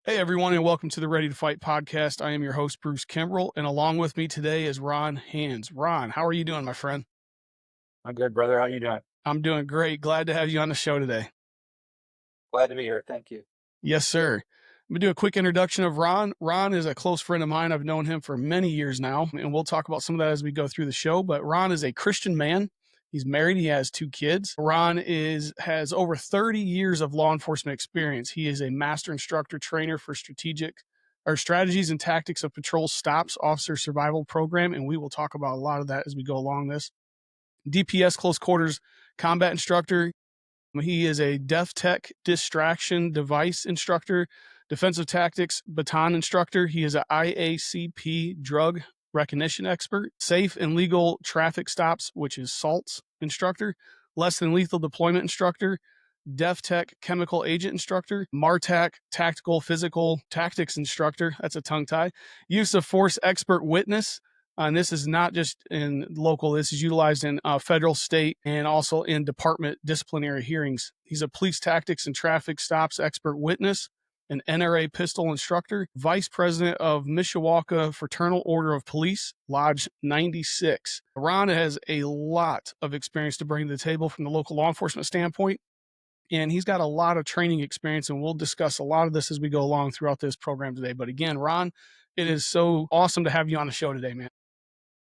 Hey, everyone, and welcome to the Ready to Fight podcast. I am your host, Bruce Kimbrell, and along with me today is Ron Hantz. Ron, how are you doing, my friend? I'm good, brother. How you doing? I'm doing great. Glad to have you on the show today. Glad to be here. Thank you. Yes, sir. I'm going to do a quick introduction of Ron. Ron is a close friend of mine. I've known him for many years now, and we'll talk about some of that as we go through the show. But Ron is a Christian man. He's married. He has 2 kids. Ron has over 30 years of law enforcement experience. He is a master instructor trainer for strategies and tactics of patrol stops officer survival program, and we will talk about a lot of that as we go along this. DPS close quarters combat instructor. He is a Death Tech distraction device instructor, defensive tactics baton instructor. He is an IACP drug recognition expert, safe and legal traffic stops, which is SALTs instructor, less than lethal deployment instructor, Death Tech chemical agent instructor, MARTAC tactical physical tactics instructor. That's a tongue tie. Use of force expert witness. And this is not just in local, this is utilized in federal, state, and also in department disciplinary hearings. He's a police tactics and traffic stops expert witness, an NRA pistol instructor, vice president of Mishawaka Fraternal Order of Police, Lodge 96. Ron has a lot of experience to bring to the table from the local law enforcement standpoint, and he's got a lot of training experience, and we'll discuss a lot of this as we go along throughout this program today. But again, Ron, it is so awesome to have you on the show today, man.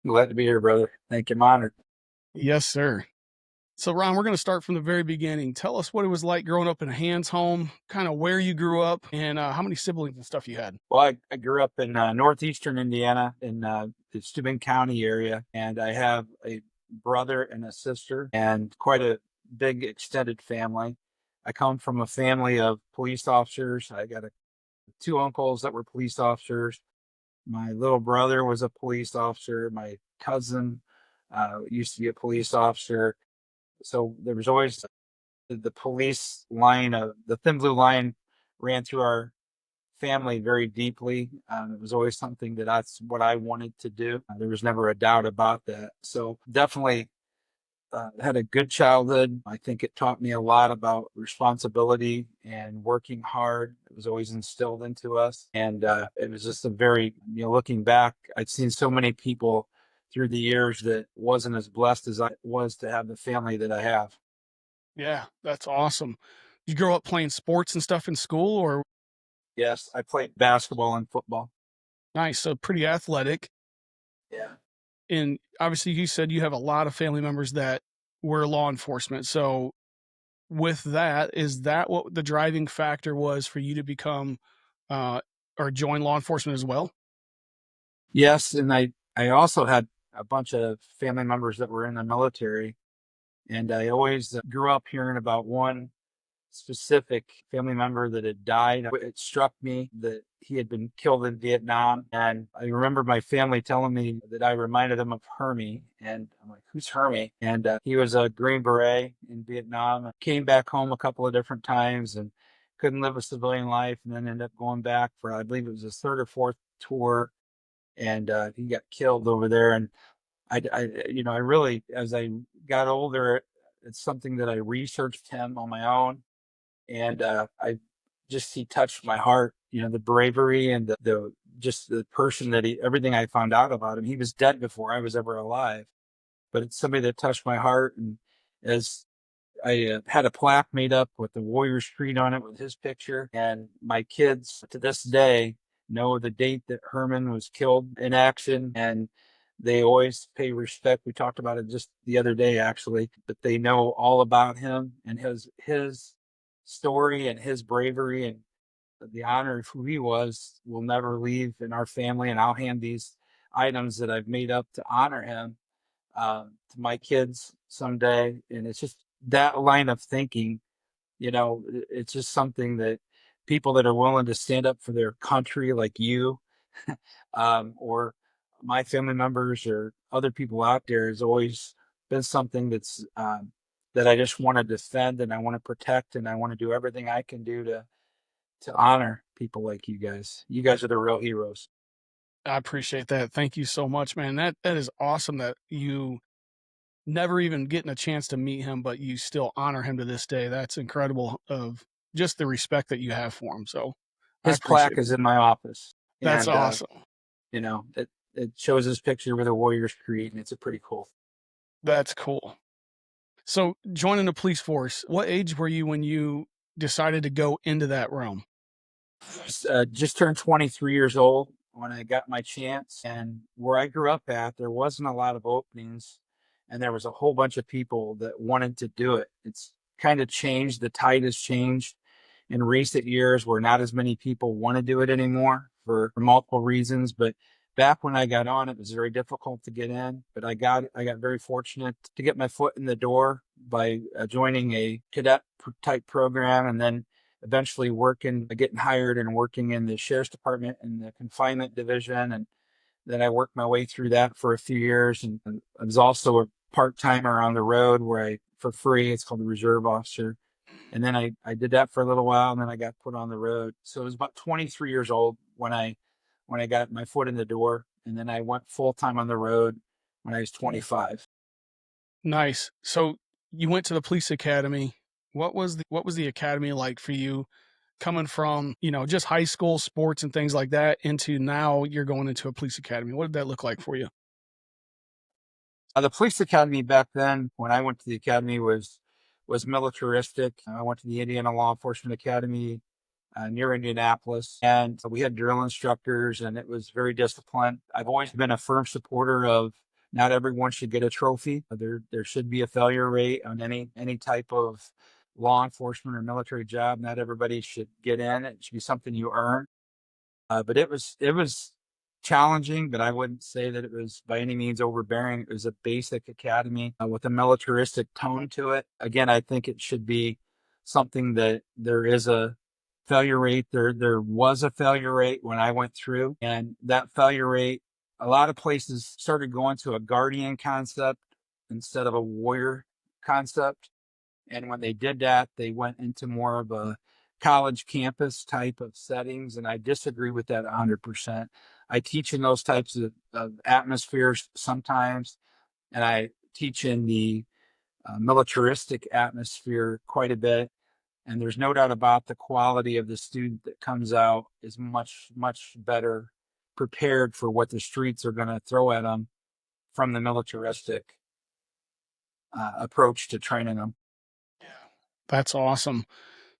Glad to be here, brother. Thank you. I'm honored. Yes, sir. So, Ron, we're going to start from the very beginning. Tell us what it was like growing up in a Hantz home, kind of where you grew up, and how many siblings and stuff you had. Well, I grew up in northeastern Indiana in the Steuben County area, and I have a brother and a sister and quite a big extended family. I come from a family of police officers. I got 2 uncles that were police officers. My little brother was a police officer. My cousin used to be a police officer. So there was always the police line of the thin blue line ran through our family very deeply. It was always something that's what I wanted to do. There was never a doubt about that. So definitely had a good childhood. I think it taught me a lot about responsibility and working hard. It was always instilled into us. And it was just a very, looking back, I'd seen so many people through the years that wasn't as blessed as I was to have the family that I have. Yeah, that's awesome. You grow up playing sports and stuff in school, or Yes, I played basketball and football. nice, so pretty athletic. Yeah. And obviously, you said you have a lot of family members that were law enforcement. So, with that, is that what the driving factor was for you to become uh, or join law enforcement as well? Yes, and I also had a bunch of family members that were in the military, and I always grew up hearing about one specific family member that had died. It struck me that he had been killed in Vietnam. And I remember my family telling me that I reminded them of Hermie. And I'm like, who's Hermie? And he was a Green Beret in Vietnam. Came back home a couple of different times and couldn't live a civilian life. And then ended up going back for, I believe it was his 3rd or 4th tour. And he got killed over there. And I really, as I got older, it's something that I researched him on my own, and he touched my heart. The bravery and the just the person that everything I found out about him. He was dead before I was ever alive, but it's somebody that touched my heart. And as I had a plaque made up with the Warriors Creed on it with his picture, and my kids to this day know the date that Herman was killed in action, and they always pay respect. We talked about it just the other day, actually, that they know all about him and his story and his bravery, and the honor of who he was will never leave in our family. And I'll hand these items that I've made up to honor him to my kids someday. And it's just that line of thinking, it's just something that people that are willing to stand up for their country, like you, or my family members or other people out there, has always been something that I just want to defend and I want to protect, and I want to do everything I can do to honor people like you guys. You guys are the real heroes. I appreciate that. Thank you so much, man. That is awesome that you never even getting a chance to meet him, but you still honor him to this day. That's incredible of just the respect that you have for him. So I His plaque appreciate is that. in my office, That's and awesome. it shows his picture with a Warriors creed, and it's a pretty cool. That's cool. So joining the police force, what age were you when you decided to go into that realm? Just turned 23 years old when I got my chance. And where I grew up at, there wasn't a lot of openings, and there was a whole bunch of people that wanted to do it. It's kind of changed. The tide has changed in recent years where not as many people want to do it anymore for multiple reasons. But back when I got on, it was very difficult to get in. But I got very fortunate to get my foot in the door by joining a cadet type program, and then eventually getting hired and working in the sheriff's department in the confinement division. And then I worked my way through that for a few years. And I was also a part timer on the road for free, it's called the reserve officer. And then I did that for a little while, and then I got put on the road. So it was about 23 years old when I got my foot in the door. And then I went full time on the road when I was 25. Nice. So you went to the police academy. What was the academy like for you coming from, just high school sports and things like that into now you're going into a police academy? What did that look like for you? The police academy back then, when I went to the academy, was militaristic. I went to the Indiana Law Enforcement Academy near Indianapolis, and we had drill instructors, and it was very disciplined. I've always been a firm supporter of not everyone should get a trophy. There should be a failure rate on any type of law enforcement or military job. Not everybody should get in. It should be something you earn. But it was challenging, but I wouldn't say that it was by any means overbearing. It was a basic academy with a militaristic tone to it. Again, I think it should be something that there is a failure rate. There was a failure rate when I went through, and that failure rate, a lot of places started going to a guardian concept instead of a warrior concept. And when they did that, they went into more of a college campus type of settings. And I disagree with that 100%. I teach in those types of atmospheres sometimes, and I teach in the militaristic atmosphere quite a bit. And there's no doubt about the quality of the student that comes out is much, much better prepared for what the streets are going to throw at them from the militaristic approach to training them. That's awesome.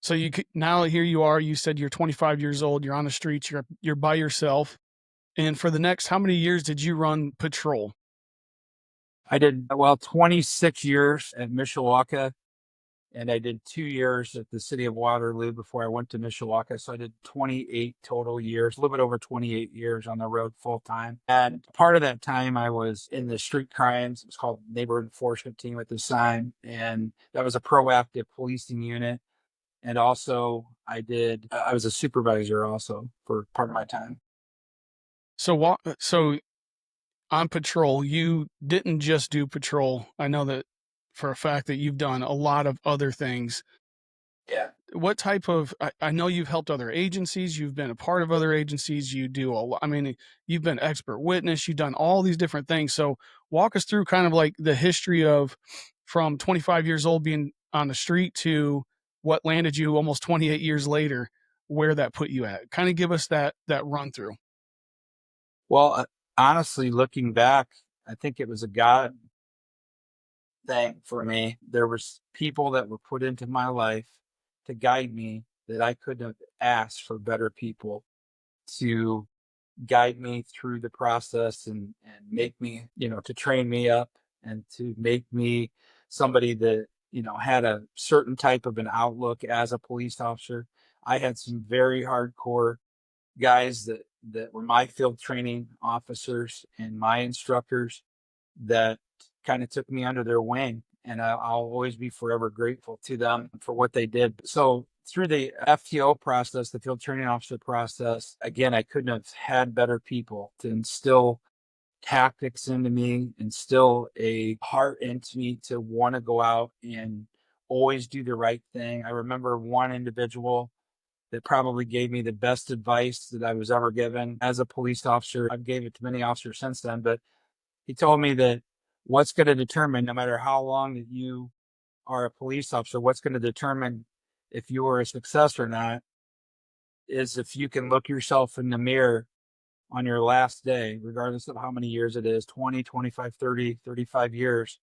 So now here you are. You said you're 25 years old. You're on the streets. You're by yourself. And for the next, how many years did you run patrol? I did, well, 26 years at Mishawaka, and I did 2 years at the city of Waterloo before I went to Mishawaka. So I did 28 total years, a little bit over 28 years on the road full time. And part of that time I was in the street crimes. It was called Neighborhood Enforcement Team at the time. And that was a proactive policing unit. And also I was a supervisor also for part of my time. So on patrol, you didn't just do patrol. I know that for a fact that you've done a lot of other things. Yeah. What type of, I know you've helped other agencies, you've been a part of other agencies, you do a lot, I mean, you've been expert witness, you've done all these different things. So walk us through kind of like the history of from 25 years old being on the street to what landed you almost 28 years later, where that put you at. Kind of give us that run through. Well, honestly, looking back, I think it was a God thing for me. There was people that were put into my life to guide me that I couldn't have asked for better people to guide me through the process and make me, to train me up and to make me somebody that, had a certain type of an outlook as a police officer. I had some very hardcore guys that were my field training officers and my instructors that kind of took me under their wing. And I'll always be forever grateful to them for what they did. So through the FTO process, the field training officer process, again, I couldn't have had better people to instill tactics into me, instill a heart into me to want to go out and always do the right thing. I remember one individual that probably gave me the best advice that I was ever given as a police officer. I've gave it to many officers since then, but he told me that what's going to determine, no matter how long that you are a police officer, what's going to determine if you are a success or not is if you can look yourself in the mirror on your last day, regardless of how many years it is, 20, 25, 30, 35 years,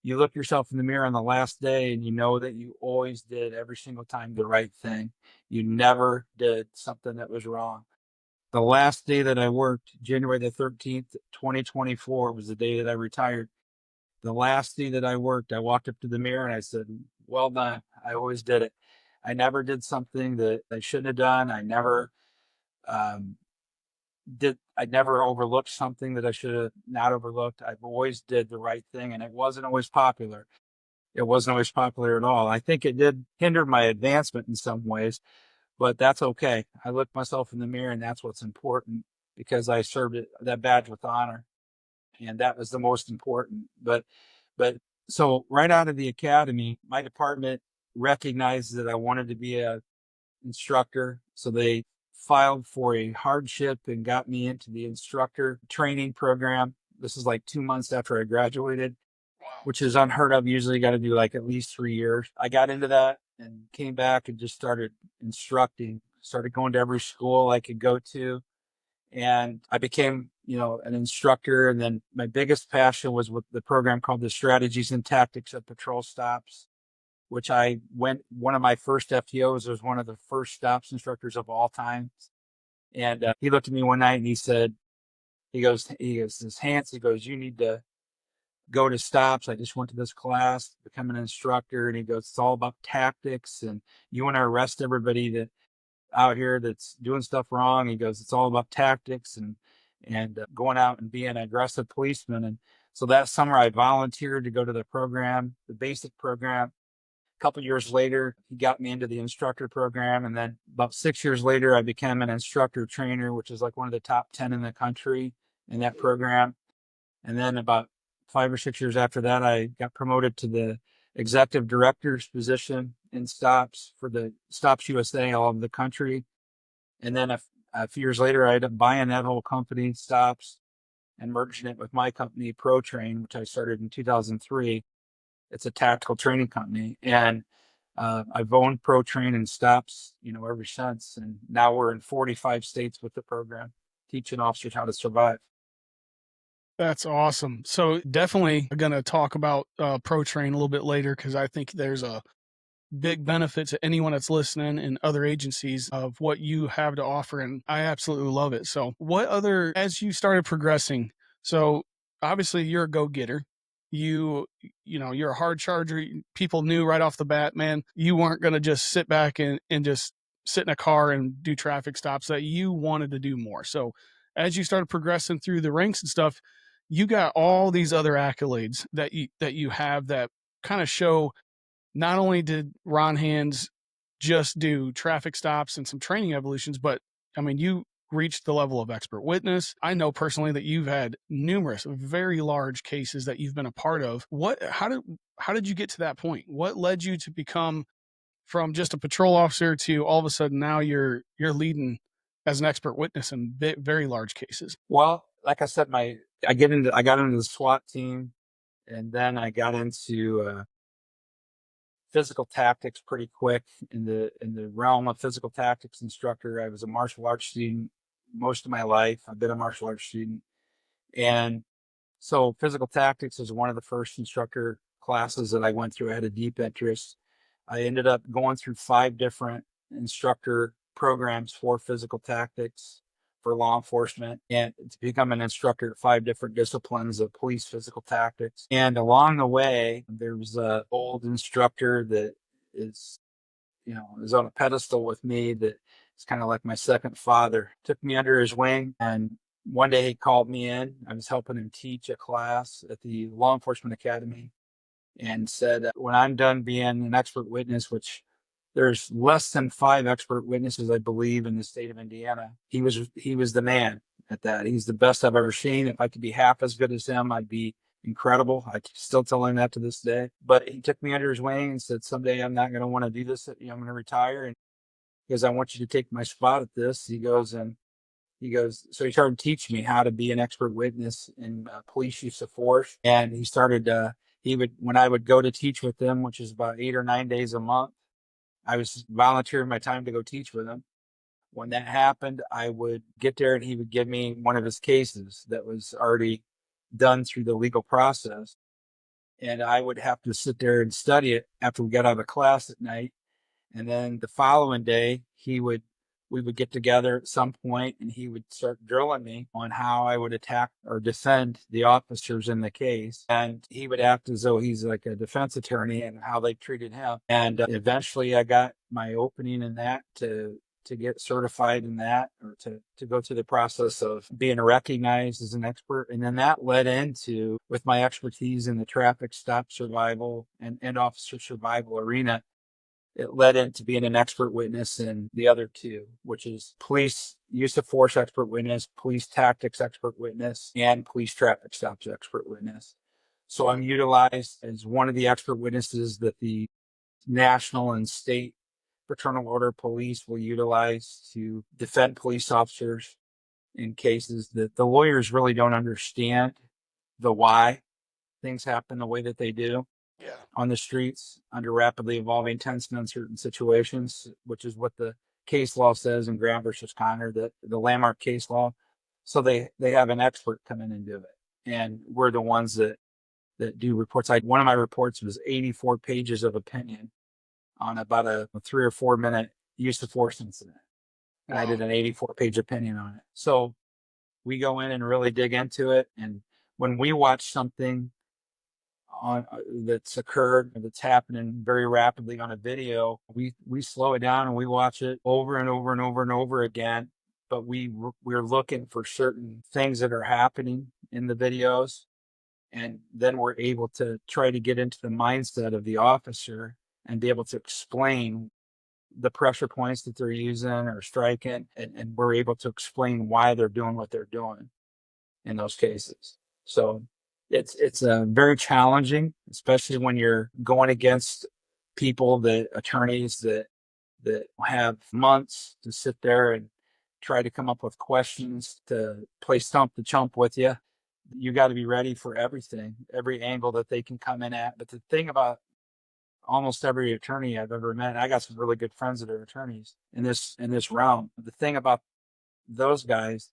you look yourself in the mirror on the last day and you know that you always did every single time the right thing. You never did something that was wrong. The last day that I worked, January the 13th, 2024, was the day that I retired. The last day that I worked, I walked up to the mirror and I said, well done. I always did it. I never did something that I shouldn't have done. Um, I never overlooked something that I should have not overlooked. I've always did the right thing, and it wasn't always popular. It wasn't always popular at all. I think it did hinder my advancement in some ways, but that's okay. I looked myself in the mirror, and that's what's important, because I served that badge with honor, and that was the most important. But so right out of the academy, my department recognized that I wanted to be a instructor. So they filed for a hardship and got me into the instructor training program. This is like 2 months after I graduated, Wow. which is unheard of. Usually you got to do like at least 3 years. I got into that and came back and just started instructing, started going to every school I could go to. And I became, an instructor. And then my biggest passion was with the program called the Strategies and Tactics of Patrol Stops, which one of my first FTOs was one of the first stops instructors of all time. And he looked at me one night and he said, this Hantz, he goes, you need to go to stops. I just went to this class, become an instructor. And he goes, it's all about tactics, and you want to arrest everybody that out here that's doing stuff wrong. He goes, it's all about tactics and going out and being an aggressive policeman. And so that summer I volunteered to go to the program, the basic program. A couple years later, he got me into the instructor program. And then about 6 years later, I became an instructor trainer, which is like one of the top 10 in the country in that program. And then about 5 or 6 years after that, I got promoted to the executive director's position in stops for the Stops USA all over the country. And then a few years later, I ended up buying that whole company, Stops, and merging it with my company, ProTrain, which I started in 2003. It's a tactical training company. And I've owned ProTrain and Stops, ever since. And now we're in 45 states with the program, teaching officers how to survive. That's awesome. So definitely going to talk about ProTrain a little bit later, because I think there's a big benefit to anyone that's listening and other agencies of what you have to offer. And I absolutely love it. So as you started progressing, so obviously you're a go-getter. You're a hard charger. People knew right off the bat, man, you weren't going to just sit back and just sit in a car and do traffic stops, that you wanted to do more. So as you started progressing through the ranks and stuff, you got all these other accolades that you have that kind of show not only did Ron Hantz just do traffic stops and some training evolutions, but I mean, you reached the level of expert witness. I know personally that you've had numerous very large cases that you've been a part of. How did you get to that point? What led you to become from just a patrol officer to all of a sudden now you're leading as an expert witness in very large cases? Well, like I said, I got into the SWAT team, and then I got into physical tactics pretty quick. In the realm of physical tactics instructor, I was a martial arts student most of my life. I've been a martial arts student, and so physical tactics is one of the first instructor classes that I went through. I had a deep interest. I ended up going through 5 different instructor programs for physical tactics for law enforcement, and to become an instructor at 5 different disciplines of police physical tactics. And along the way, there was an old instructor that is, is on a pedestal with me, that is kind of like my second father. Took me under his wing, and one day he called me in. I was helping him teach a class at the Law Enforcement Academy, and said, when I'm done being an expert witness, which there's less than 5 expert witnesses, I believe, in the state of Indiana. He was the man at that. He's the best I've ever seen. If I could be half as good as him, I'd be incredible. I still tell him that to this day. But he took me under his wing and said, someday I'm not going to want to do this. I'm going to retire. And because I want you to take my spot at this. So he started teaching me how to be an expert witness in police use of force. And he started, when I would go to teach with them, which is about 8 or 9 days a month, I was volunteering my time to go teach with him. When that happened, I would get there and he would give me one of his cases that was already done through the legal process. And I would have to sit there and study it after we got out of class at night. And then the following day, we would get together at some point and he would start drilling me on how I would attack or defend the officers in the case. And he would act as though he's like a defense attorney and how they treated him. And eventually I got my opening in that to get certified in that, or to go through the process of being recognized as an expert. And then that led into, with my expertise in the traffic stop survival and officer survival arena, it led into being an expert witness in the other two, which is police use of force expert witness, police tactics expert witness, and police traffic stops expert witness. So I'm utilized as one of the expert witnesses that the national and state fraternal order police will utilize to defend police officers in cases that the lawyers really don't understand the why things happen the way that they do on the streets under rapidly evolving, tense, and uncertain situations, which is what the case law says in Graham versus Connor, the landmark case law. So they have an expert come in and do it. And we're the ones that do reports. One of my reports was 84 pages of opinion on about a 3 or 4 minute use of force incident. And I did an 84-page opinion on it. So we go in and really dig into it. And when we watch something on that's occurred, that's happening very rapidly on a video, we slow it down and we watch it over and over and over and over again. But we're looking for certain things that are happening in the videos. And then we're able to try to get into the mindset of the officer and be able to explain the pressure points that they're using or striking. And we're able to explain why they're doing what they're doing in those cases. So it's very challenging, especially when you're going against attorneys that have months to sit there and try to come up with questions to play stump the chump with you. You got to be ready for everything, every angle that they can come in at. But the thing about almost every attorney I've ever met, I got some really good friends that are attorneys in this realm. The thing about those guys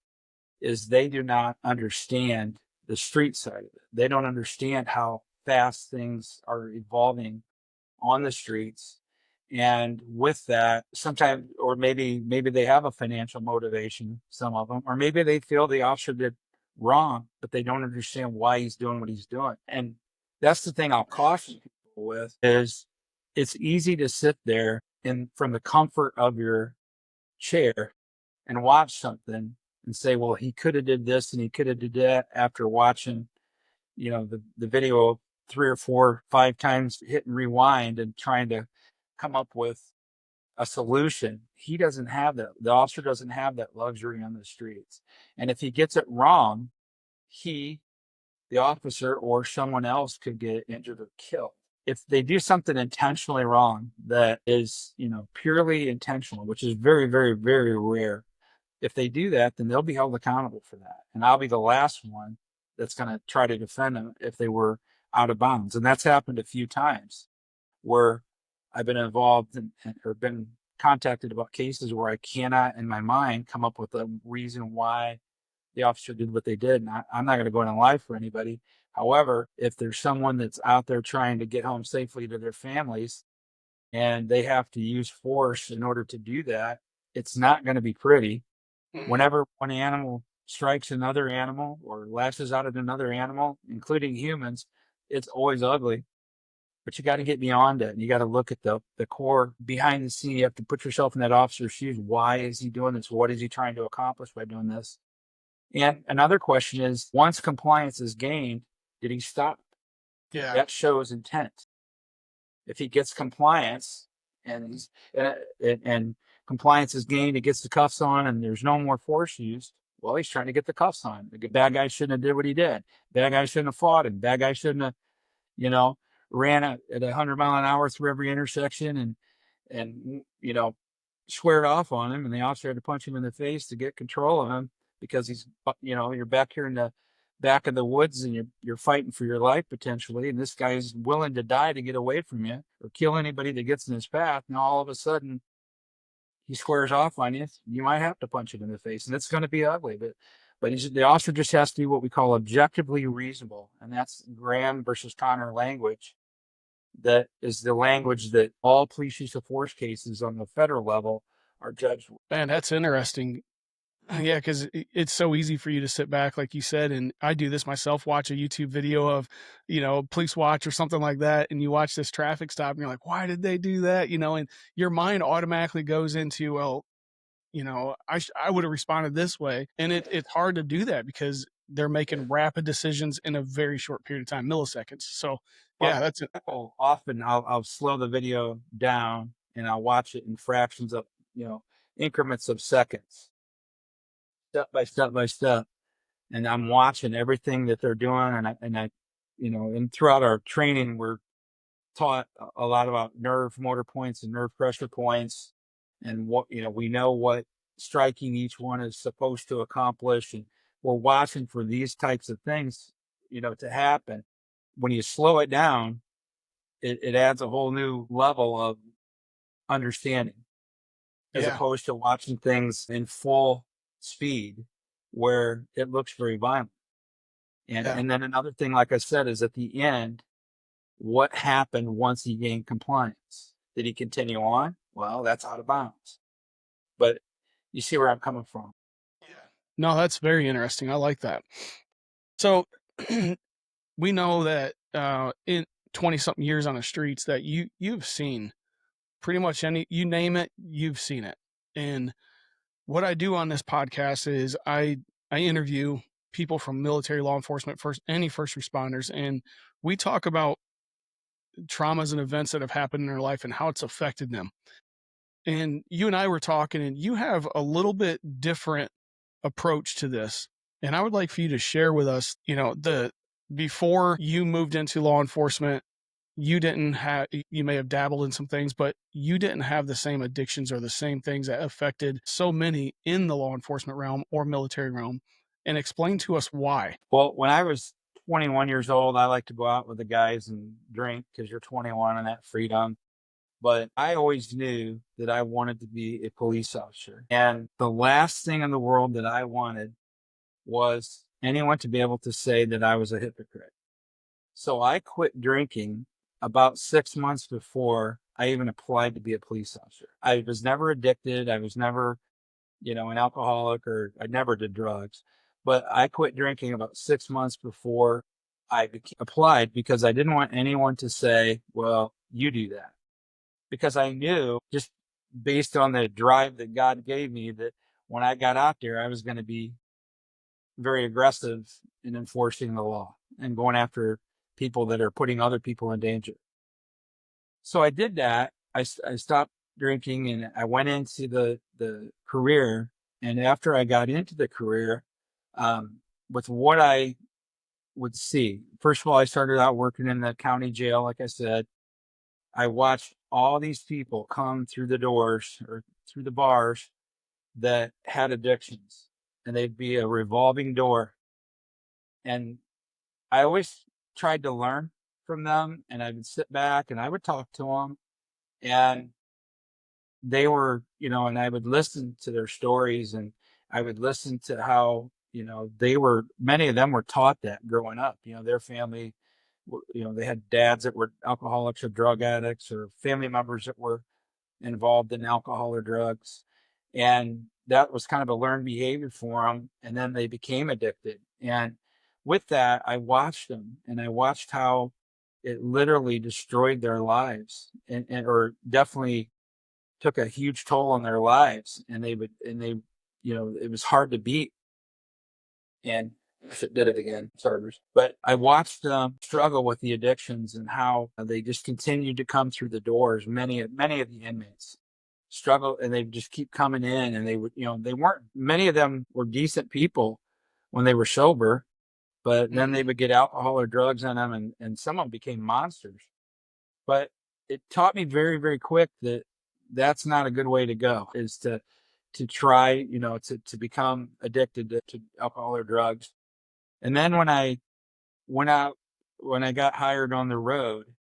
is they do not understand the street side of it. They don't understand how fast things are evolving on the streets. And with that, sometimes, or maybe they have a financial motivation, some of them, or maybe they feel the officer did wrong, but they don't understand why he's doing what he's doing. And that's the thing I'll caution people with is it's easy to sit there and from the comfort of your chair and watch something and say, well, he could have did this and he could have did that after watching, the video 3 or 4, 5 times, hit and rewind and trying to come up with a solution. He doesn't have that. The officer doesn't have that luxury on the streets. And if he gets it wrong, the officer or someone else could get injured or killed. If they do something intentionally wrong that is, purely intentional, which is very, very, very rare, if they do that, then they'll be held accountable for that. And I'll be the last one that's going to try to defend them if they were out of bounds. And that's happened a few times where I've been involved or been contacted about cases where I cannot, in my mind, come up with a reason why the officer did what they did. And I'm not going to go in and lie for anybody. However, if there's someone that's out there trying to get home safely to their families and they have to use force in order to do that, it's not going to be pretty. Whenever one animal strikes another animal or lashes out at another animal, including humans, it's always ugly. But you got to get beyond it. And you got to look at the core behind the scene. You have to put yourself in that officer's shoes. Why is he doing this? What is he trying to accomplish by doing this? And another question is, once compliance is gained, did he stop? Yeah. That shows intent. If he gets compliance and compliance is gained, he gets the cuffs on and there's no more force used, well, he's trying to get the cuffs on. The bad guy shouldn't have did what he did. Bad guy shouldn't have fought him. Bad guy shouldn't have, ran at 100 mph through every intersection and squared off on him. And the officer had to punch him in the face to get control of him because he's, you're back here in the back of the woods and you're fighting for your life potentially. And this guy is willing to die to get away from you or kill anybody that gets in his path. Now, all of a sudden, he squares off on you, you might have to punch it in the face, and it's going to be ugly. But the officer just has to be what we call objectively reasonable, and that's Graham versus Connor language. That is the language that all police use of force cases on the federal level are judged with. Man, that's interesting. Yeah, because it's so easy for you to sit back, like you said, and I do this myself. Watch a YouTube video of, police watch or something like that, and you watch this traffic stop, and you're like, "Why did they do that?" And your mind automatically goes into, well, I would have responded this way, and it's hard to do that because they're making rapid decisions in a very short period of time, milliseconds. So, yeah, Well, that's it. often I'll slow the video down and I'll watch it in fractions of, increments of seconds, step by step, and I'm watching everything that they're doing, and throughout our training, we're taught a lot about nerve motor points and nerve pressure points, and we know what striking each one is supposed to accomplish, and we're watching for these types of things, to happen. When you slow it down, it adds a whole new level of understanding, as Yeah, opposed to watching things in full speed where it looks very violent. And yeah, and then another thing, like I said, is at the end, what happened once he gained compliance? Did he continue on? Well, that's out of bounds. But you see where I'm coming from. yeah. No, that's very interesting. I like that. So, we know that in 20 something years on the streets that you've seen pretty much you name it, you've seen it. And what I do on this podcast is I interview people from military, law enforcement, first responders, and we talk about traumas and events that have happened in their life and how it's affected them. And you and I were talking, and you have a little bit different approach to this. And I would like for you to share with us, the before you moved into law enforcement, you may have dabbled in some things, but you didn't have the same addictions or the same things that affected so many in the law enforcement realm or military realm. And explain to us why. Well, when I was 21 years old, I like to go out with the guys and drink because you're 21 and that freedom. But I always knew that I wanted to be a police officer. And the last thing in the world that I wanted was anyone to be able to say that I was a hypocrite. So I quit drinking about 6 months before I even applied to be a police officer. I was never addicted. I was never, an alcoholic, or I never did drugs. But I quit drinking about 6 months before I applied because I didn't want anyone to say, well, you do that. Because I knew, just based on the drive that God gave me, that when I got out there, I was going to be very aggressive in enforcing the law and going after people that are putting other people in danger. So I did that. I stopped drinking and I went into the career. And after I got into the career, with what I would see, first of all, I started out working in the county jail. Like I said, I watched all these people come through the doors or through the bars that had addictions, and they'd be a revolving door. And I always tried to learn from them, and I would sit back and I would talk to them, and they were, and I would listen to their stories, and I would listen to how, many of them were taught that growing up, their family, they had dads that were alcoholics or drug addicts, or family members that were involved in alcohol or drugs. And that was kind of a learned behavior for them. And then they became addicted. And with that, I watched them, and I watched how it literally destroyed their lives, or definitely took a huge toll on their lives. And it was hard to beat. And if it did it again, sorry, Bruce. But I watched them struggle with the addictions and how they just continued to come through the doors. Many of the inmates struggle, and they just keep coming in, and they would, they weren't, many of them were decent people when they were sober, but then they Mhm. would get alcohol or drugs on them, and some of them became monsters. But it taught me very, very quick that that's not a good way to go, is to try, to become addicted to alcohol or drugs. And then when I went out, when I got hired on the road,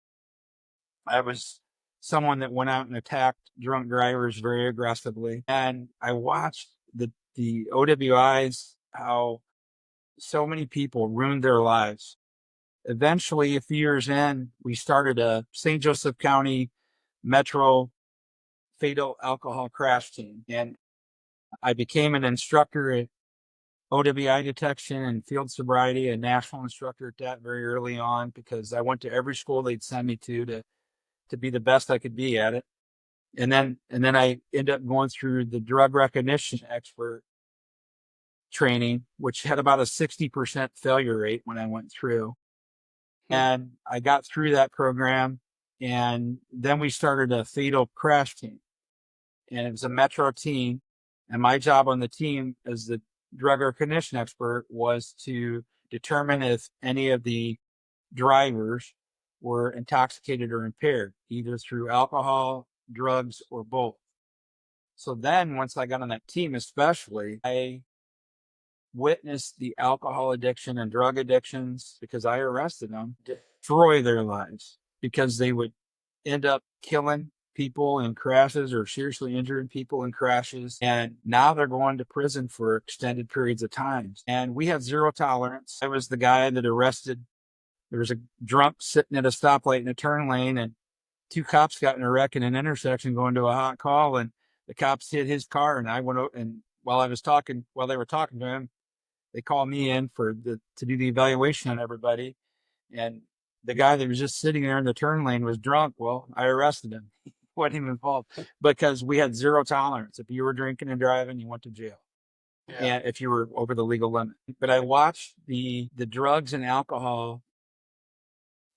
I was someone that went out and attacked drunk drivers very aggressively. And I watched the OWIs, how so many people ruined their lives. Eventually, a few years in, we started a St. Joseph County Metro fatal alcohol crash team. And I became an instructor at OWI detection and field sobriety, a national instructor at that very early on, because I went to every school they'd send me to be the best I could be at it. And then I ended up going through the drug recognition expert training, which had about a 60% failure rate when I went through. And I got through that program, and then we started a fatal crash team, and it was a metro team. And my job on the team as the drug recognition expert was to determine if any of the drivers were intoxicated or impaired, either through alcohol, drugs, or both. So then once I got on that team, especially, I witnessed the alcohol addiction and drug addictions, because I arrested them, destroy their lives, because they would end up killing people in crashes or seriously injuring people in crashes. And now they're going to prison for extended periods of time. And we have zero tolerance. I was the guy that arrested, there was a drunk sitting at a stoplight in a turn lane, and two cops got in a wreck in an intersection going to a hot call, and the cops hit his car. And I went out, and while they were talking to him, they called me in to do the evaluation on everybody. And the guy that was just sitting there in the turn lane was drunk. Well, I arrested him. He wasn't even involved, because we had zero tolerance. If you were drinking and driving, you went to jail. Yeah. And if you were over the legal limit. But I watched the drugs and alcohol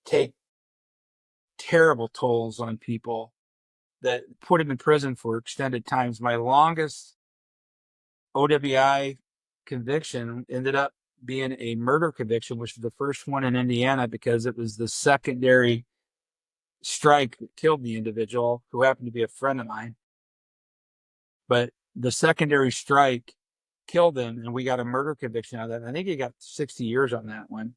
take terrible tolls on people that put them in prison for extended times. My longest OWI conviction ended up being a murder conviction, which was the first one in Indiana, because it was the secondary strike that killed the individual, who happened to be a friend of mine. But the secondary strike killed him, and we got a murder conviction out of that. I think he got 60 years on that one.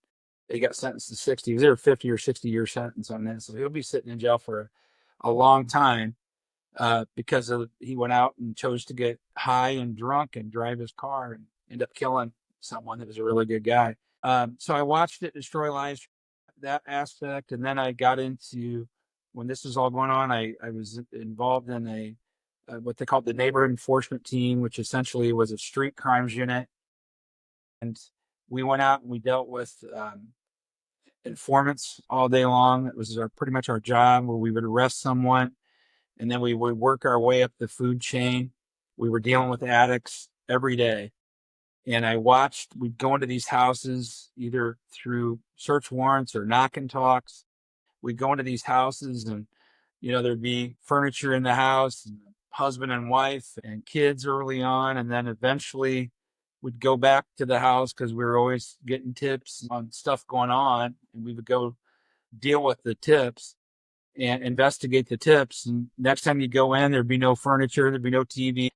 He got sentenced to 60. It was either 50 or 60-year sentence on that. So he'll be sitting in jail for a long time, because he went out and chose to get high and drunk and drive his car and end up killing someone that was a really good guy. So I watched it destroy lives, that aspect. And then I got into, when this was all going on, I was involved in what they called the neighborhood enforcement team, which essentially was a street crimes unit. And we went out and we dealt with informants all day long. It was pretty much our job, where we would arrest someone, and then we would work our way up the food chain. We were dealing with addicts every day. And we'd go into these houses either through search warrants or knock and talks. We'd go into these houses, and, there'd be furniture in the house, and husband and wife and kids early on. And then eventually we'd go back to the house, because we were always getting tips on stuff going on. And we would go deal with the tips and investigate the tips. And next time you go in, there'd be no furniture, there'd be no TV,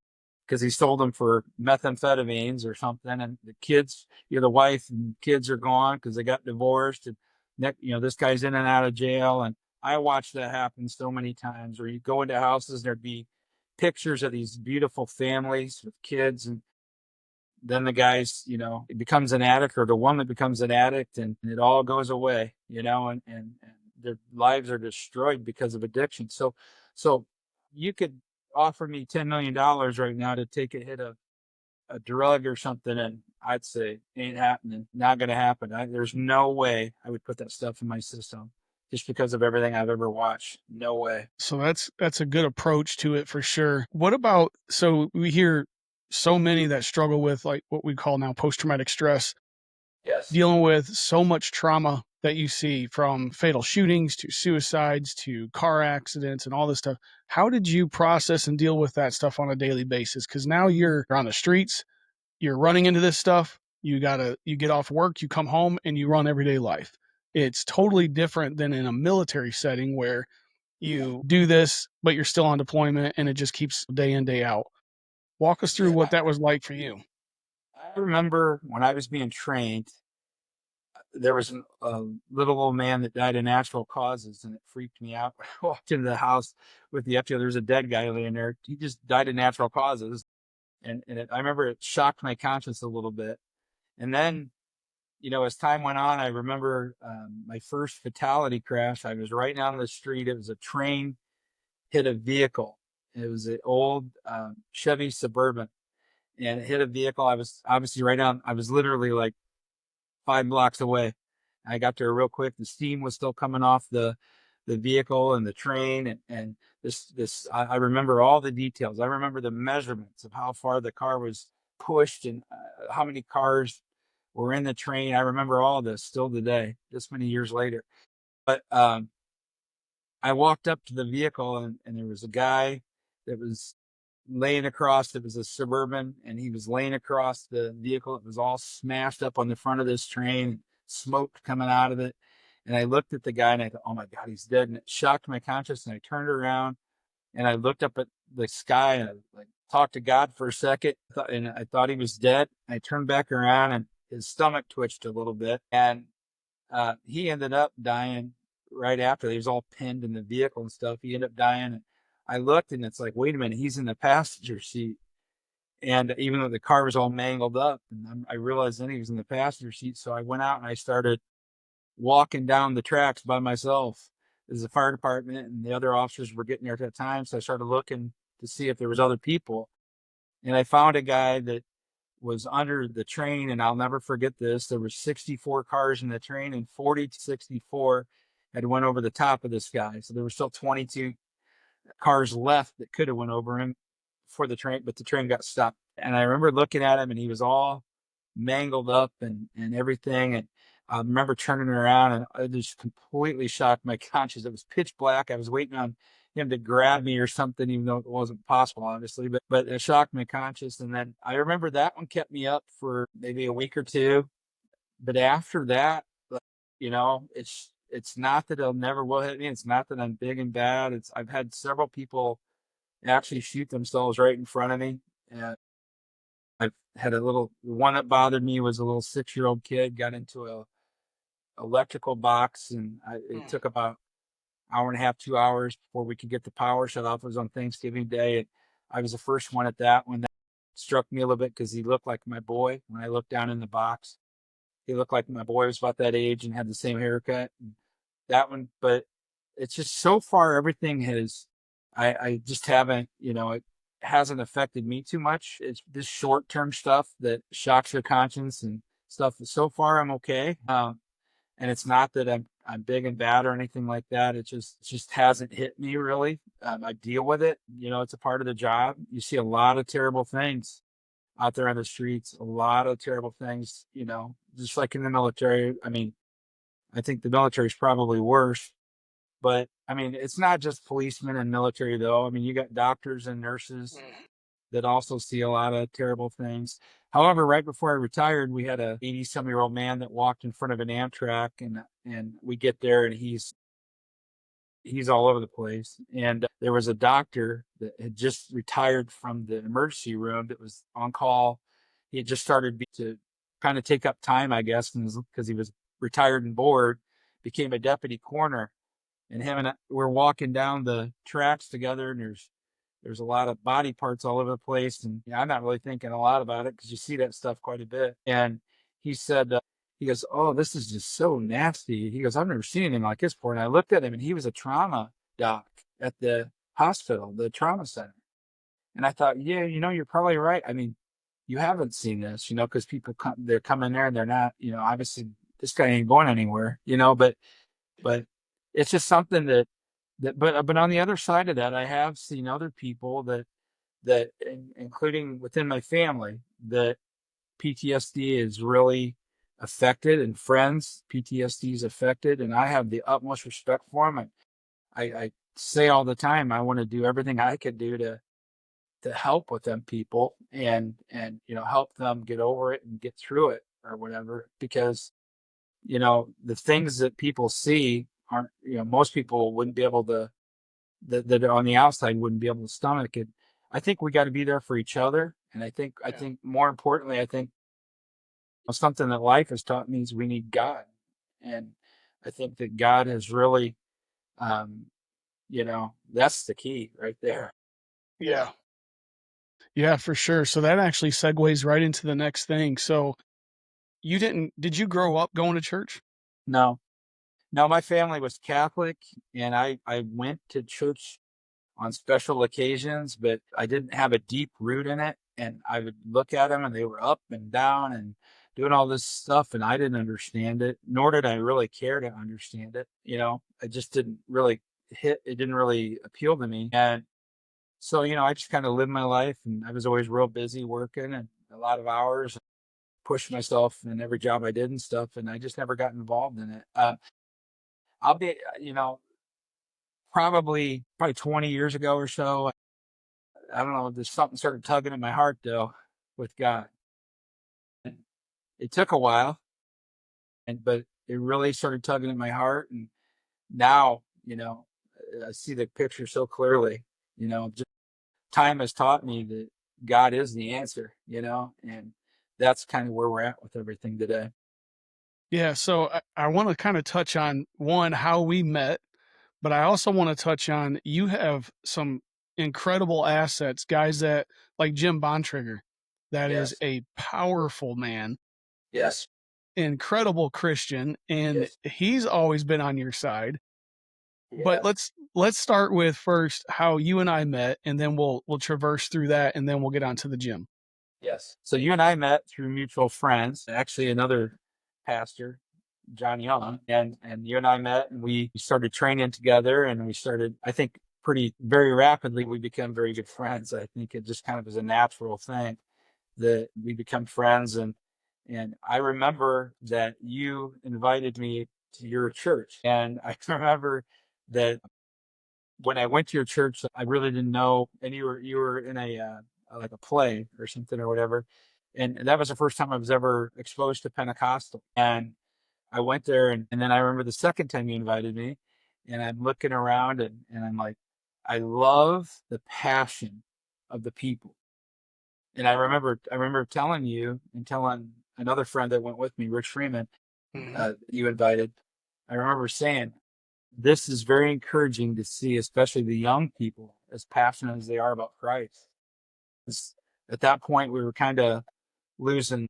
because he sold them for methamphetamines or something. And the kids, the wife and kids are gone because they got divorced. And this guy's in and out of jail. And I watched that happen so many times, where you go into houses, there'd be pictures of these beautiful families with kids, and then the guy's, it becomes an addict, or the woman becomes an addict, and it all goes away, and their lives are destroyed because of addiction. So you could offer me $10 million right now to take a hit of a drug or something, and I'd say ain't happening, not going to happen. There's no way I would put that stuff in my system, just because of everything I've ever watched. No way. So that's a good approach to it for sure. What about, so we hear so many that struggle with, like, what we call now post-traumatic stress. Yes. Dealing with so much trauma that you see, from fatal shootings to suicides to car accidents and all this stuff. How did you process and deal with that stuff on a daily basis? Because now you're on the streets, you're running into this stuff. You get off work, you come home, and you run everyday life. It's totally different than in a military setting, where you do this, but you're still on deployment, and it just keeps day in, day out. Walk us through what that was like for you. I remember when I was being trained, there was a little old man that died of natural causes, and it freaked me out. When I walked into the house with the FTO, there was a dead guy laying there. He just died of natural causes. And I remember it shocked my conscience a little bit. And then, as time went on, I remember my first fatality crash. I was right down the street. It was a train hit a vehicle. It was an old Chevy Suburban, and it hit a vehicle. I was obviously right down. I was literally like 5 blocks away. I got there real quick. The steam was still coming off the vehicle and the train, and I remember all the details. I remember the measurements of how far the car was pushed and how many cars were in the train. I remember all this still today, this many years later. But I walked up to the vehicle, and there was a guy that was laying across. It was a Suburban, and he was laying across the vehicle. It was all smashed up on the front of this train, smoke coming out of it. And I looked at the guy, and I thought, oh my God, he's dead. And it shocked my conscience. And I turned around, and I looked up at the sky, and I like talked to God for a second, and I thought he was dead. I turned back around, and his stomach twitched a little bit, and he ended up dying right after. He was all pinned in the vehicle and stuff. He ended up dying. And I looked, and it's like, wait a minute, he's in the passenger seat. And even though the car was all mangled up, and I realized then he was in the passenger seat. So I went out and I started walking down the tracks by myself. There's a fire department, and the other officers were getting there at that time. So I started looking to see if there was other people. And I found a guy that was under the train, and I'll never forget this. There were 64 cars in the train, and 40 to 64 had went over the top of this guy. So there were still 22 cars left that could have went over him for the train, but the train got stopped. And I remember looking at him, and he was all mangled up and everything. And I remember turning around, and it just completely shocked my conscience. It was pitch black. I was waiting on him to grab me or something, even though it wasn't possible, obviously. But it shocked my conscience. And then I remember that one kept me up for maybe a week or two. But after that, like, it's not that it'll never will hit me. It's not that I'm big and bad. I've had several people actually shoot themselves right in front of me. And I've had the one that bothered me was a little 6-year-old kid got into a electrical box, and it took about hour and a half, 2 hours before we could get the power shut off. It was on Thanksgiving Day, and I was the first one at that one. That struck me a little bit because he looked like my boy. When I looked down in the box, he looked like my boy. Was about that age and had the same haircut. And that one, but it's just so far everything has. I just haven't, it hasn't affected me too much. It's this short term stuff that shocks your conscience and stuff. So far, I'm okay. And it's not that I'm big and bad or anything like that. It just hasn't hit me really. I deal with it. It's a part of the job. You see a lot of terrible things out there on the streets. A lot of terrible things. Just like in the military. I mean, I think the military is probably worse. But I mean, it's not just policemen and military though. I mean, you got doctors and nurses that also see a lot of terrible things. However, right before I retired, we had a 80-some-year-old man that walked in front of an Amtrak, and we get there, and he's all over the place. And there was a doctor that had just retired from the emergency room that was on call. He had just started to kind of take up time, I guess, because he was retired and bored, became a deputy coroner. And him and we're walking down the tracks together, and there's a lot of body parts all over the place. And I'm not really thinking a lot about it because you see that stuff quite a bit. And he said, he goes, oh, this is just so nasty. He goes, I've never seen anything like this before. And I looked at him, and he was a trauma doc at the hospital, the trauma center. And I thought, yeah, you're probably right. I mean, you haven't seen this, because people they're coming there and they're not, obviously this guy ain't going anywhere, but it's just something but on the other side of that, I have seen other people that including within my family, that PTSD is really affected, and friends PTSD is affected, and I have the utmost respect for them. I say all the time, I want to do everything I could do to help with them people and help them get over it and get through it or whatever, because the things that people see aren't, most people wouldn't be able to, that on the outside wouldn't be able to stomach it. I think we got to be there for each other. And I think more importantly, I think something that life has taught me is we need God. And I think that God has really, um, that's the key right there. Yeah. Yeah, for sure. So that actually segues right into the next thing. So did you grow up going to church? No, no, my family was Catholic, and I went to church on special occasions, but I didn't have a deep root in it. And I would look at them, and they were up and down and doing all this stuff, and I didn't understand it, nor did I really care to understand it. I just didn't really it didn't really appeal to me. And so, I just kind of lived my life, and I was always real busy working and a lot of hours, pushed myself in every job I did and stuff, and I just never got involved in it. I'll be, probably 20 years ago or so. I don't know. There's something started tugging at my heart though with God. And it took a while, but it really started tugging at my heart. And now, I see the picture so clearly. Just time has taught me that God is the answer. And that's kind of where we're at with everything today. Yeah, so I want to kind of touch on one, how we met, but I also want to touch on you have some incredible assets, guys that like Jim Bontrager, that is Yes. a powerful man, Yes. incredible Christian, and Yes. he's always been on your side. But Yeah. let's start with first how you and I met, and then we'll traverse through that, and then we'll get on to the gym. Yes. So you and I met through mutual friends, actually another pastor, John Young, and you and I met, and we started training together, and we started, I think, pretty very rapidly we became very good friends. I think it just kind of is a natural thing that we become friends. And I remember that you invited me to your church, and I remember that when I went to your church, I really didn't know, and you were in a like a play or something or whatever, and that was the first time I was ever exposed to Pentecostal. And I went there, and then I remember the second time you invited me, and I'm looking around, and I'm like, I love the passion of the people. And I remember telling you and telling another friend that went with me, Rich Freeman, Mhm. you invited. I remember saying, this is very encouraging to see, especially the young people, as passionate as they are about Christ. 'Cause at that point, we were kind of losing,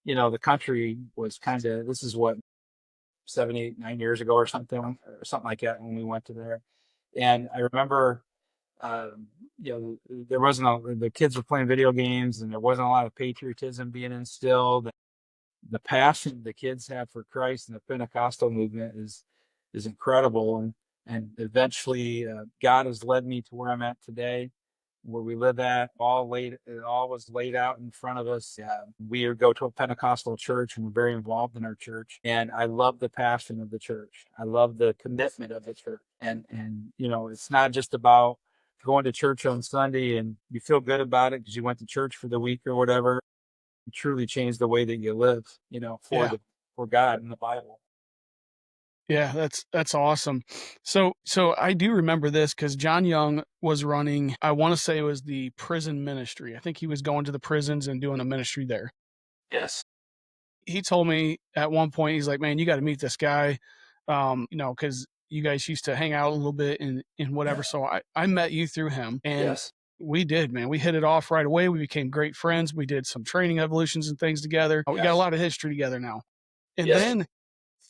the country was kind of, this is what, 7, 8, 9 years ago or something like that when we went to there. And I remember, there wasn't the kids were playing video games, and there wasn't a lot of patriotism being instilled. The passion the kids have for Christ and the Pentecostal movement is incredible. And eventually, God has led me to where I'm at today, where we live at. It all was laid out in front of us. We go to a Pentecostal church, and we're very involved in our church. And I love the passion of the church. I love the commitment of the church. And it's not just about going to church on Sunday and you feel good about it because you went to church for the week or whatever. Truly change the way that you live, Yeah. for God and the Bible. Yeah, that's awesome. So I do remember this because John Young was running, I want to say it was the prison ministry. I think he was going to the prisons and doing a ministry there. Yes. He told me at one point, he's like, "Man, you got to meet this guy, because you guys used to hang out a little bit and whatever." So I met you through him, and Yes. we did, man. We hit it off right away. We became great friends. We did some training evolutions and things together. We got a Yes. lot of history together now. And Yes. then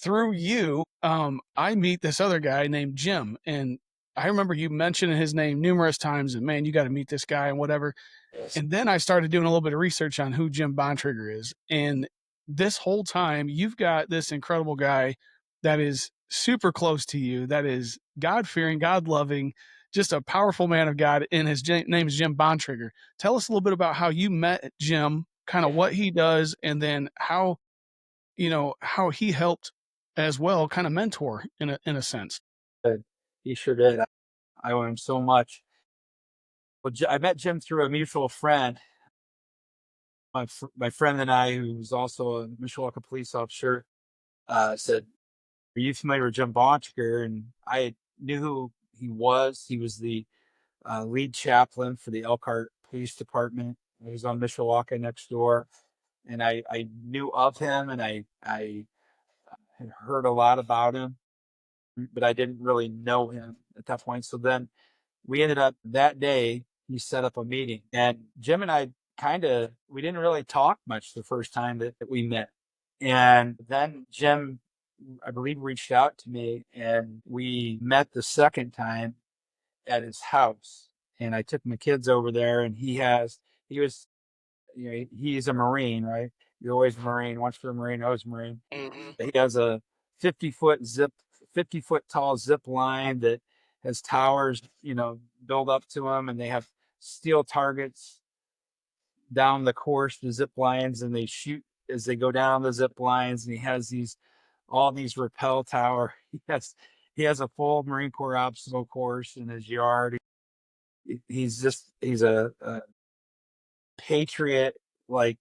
through you, I meet this other guy named Jim, and I remember you mentioning his name numerous times. And man, you got to meet this guy and whatever. Yes. And then I started doing a little bit of research on who Jim Bontrager is. And this whole time, you've got this incredible guy that is super close to you, that is God fearing, God loving, just a powerful man of God. And his name is Jim Bontrager. Tell us a little bit about how you met Jim, kind of what he does, and then how he helped as well, kind of mentor in a sense. Good. He sure did. I owe him so much. Well, I met Jim through a mutual friend. My friend and I, who was also a Mishawaka police officer, said, "Are you familiar with Jim Bontrager?" And I knew who he was. He was the lead chaplain for the Elkhart Police Department. He was on Mishawaka next door, and I knew of him, and I had heard a lot about him, but I didn't really know him at that point. So then we ended up that day, he set up a meeting, and Jim and I we didn't really talk much the first time that we met. And then Jim, I believe, reached out to me, and we met the second time at his house. And I took my kids over there, and he was, he's a Marine, right? You're always a Marine. Once you're a Marine, always a Marine. Hmm. He has a 50 foot tall zip line that has towers, built up to them, and they have steel targets down the course, the zip lines, and they shoot as they go down the zip lines. And he has all these rappel tower. He has a full Marine Corps obstacle course in his yard. He's a patriot, like